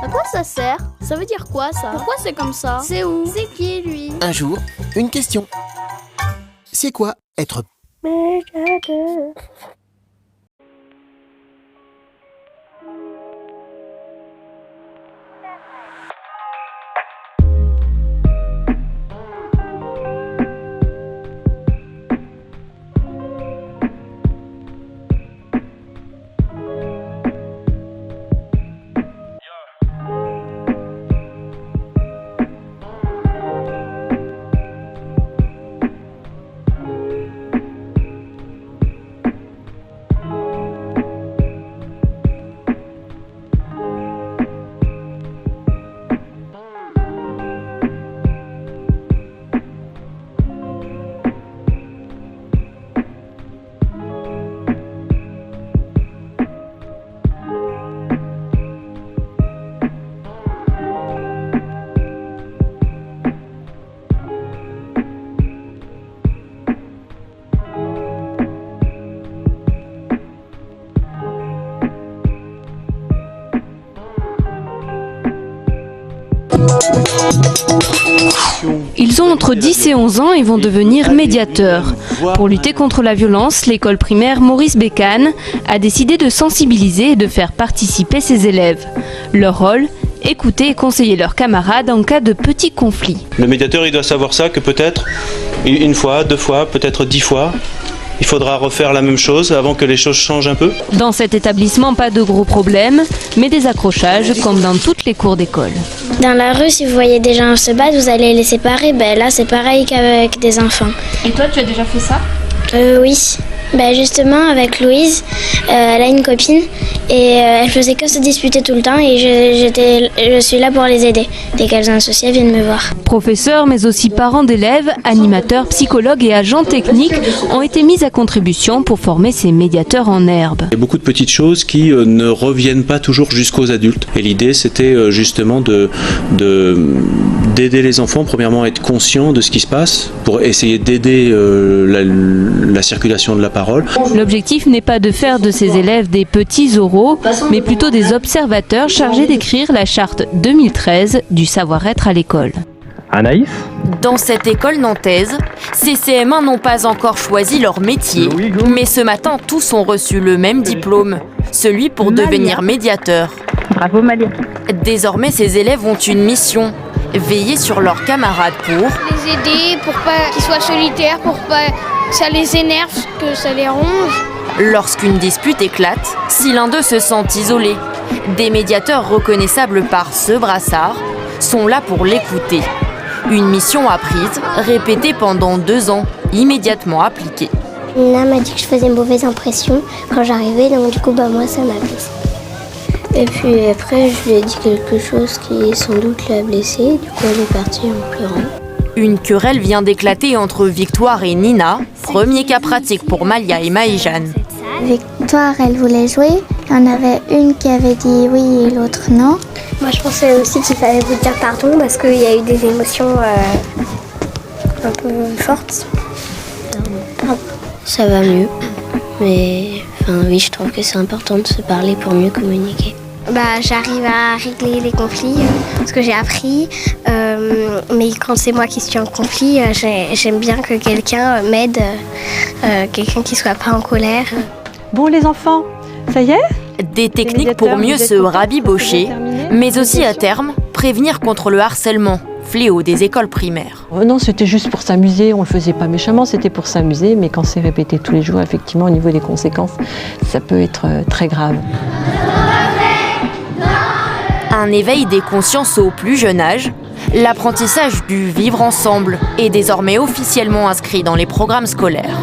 À quoi ça sert? Ça veut dire quoi ça? Pourquoi c'est comme ça? C'est où? C'est qui lui? Un jour, une question. C'est quoi être médiateur? Ils ont entre 10 et 11 ans et vont devenir médiateurs. Pour lutter contre la violence, l'école primaire Maurice Bécane a décidé de sensibiliser et de faire participer ses élèves. Leur rôle, écouter et conseiller leurs camarades en cas de petits conflits. Le médiateur, il doit savoir ça, que peut-être une fois, 2 fois, peut-être 10 fois, il faudra refaire la même chose avant que les choses changent un peu. Dans cet établissement, pas de gros problèmes, mais des accrochages comme dans toutes les cours d'école. Dans la rue, si vous voyez des gens se battre, vous allez les séparer. Là, c'est pareil qu'avec des enfants. Et toi, tu as déjà fait ça? Oui. Justement, avec Louise, elle a une copine et elle faisait que se disputer tout le temps et je suis là pour les aider. Dès qu'elles ont un souci, elles viennent me voir. Professeurs, mais aussi parents d'élèves, animateurs, psychologues et agents techniques ont été mis à contribution pour former ces médiateurs en herbe. Il y a beaucoup de petites choses qui ne reviennent pas toujours jusqu'aux adultes. Et l'idée, c'était justement d'aider les enfants, premièrement, à être conscients de ce qui se passe, pour essayer d'aider la circulation de la parole. L'objectif n'est pas de faire de ces élèves des petits oraux, mais plutôt des observateurs chargés d'écrire la charte 2013 du savoir-être à l'école. Anaïs ? Dans cette école nantaise, ces CM1 n'ont pas encore choisi leur métier, mais ce matin, tous ont reçu le même diplôme, celui pour devenir médiateur. Bravo Malia. Désormais, ces élèves ont une mission, veiller sur leurs camarades pour les aider, pour pas qu'ils soient solitaires, pour pas que ça les énerve, que ça les ronge. Lorsqu'une dispute éclate, si l'un d'eux se sent isolé, des médiateurs reconnaissables par ce brassard sont là pour l'écouter. Une mission apprise, répétée pendant 2 ans, immédiatement appliquée. Nina m'a dit que je faisais une mauvaise impression quand j'arrivais, donc du coup moi ça m'a blessée. Et puis après je lui ai dit quelque chose qui sans doute l'a blessée, du coup elle est partie en pleurant. Une querelle vient d'éclater entre Victoire et Nina, premier cas pratique pour Malia et Maïjane. Victoire, elle voulait jouer, il y en avait une qui avait dit oui et l'autre non. Moi je pensais aussi qu'il fallait vous dire pardon parce qu'il y a eu des émotions un peu fortes. Pardon. Ça va mieux, mais oui, je trouve que c'est important de se parler pour mieux communiquer. J'arrive à régler les conflits, ce que j'ai appris, mais quand c'est moi qui suis en conflit, j'aime bien que quelqu'un m'aide, quelqu'un qui soit pas en colère. Bon les enfants, ça y est ? Des techniques pour mieux se rabibocher, mais aussi à terme, prévenir contre le harcèlement, fléau des écoles primaires. Non, c'était juste pour s'amuser, on le faisait pas méchamment, c'était pour s'amuser, mais quand c'est répété tous les jours, effectivement, au niveau des conséquences, ça peut être très grave. Un éveil des consciences au plus jeune âge, l'apprentissage du vivre ensemble est désormais officiellement inscrit dans les programmes scolaires.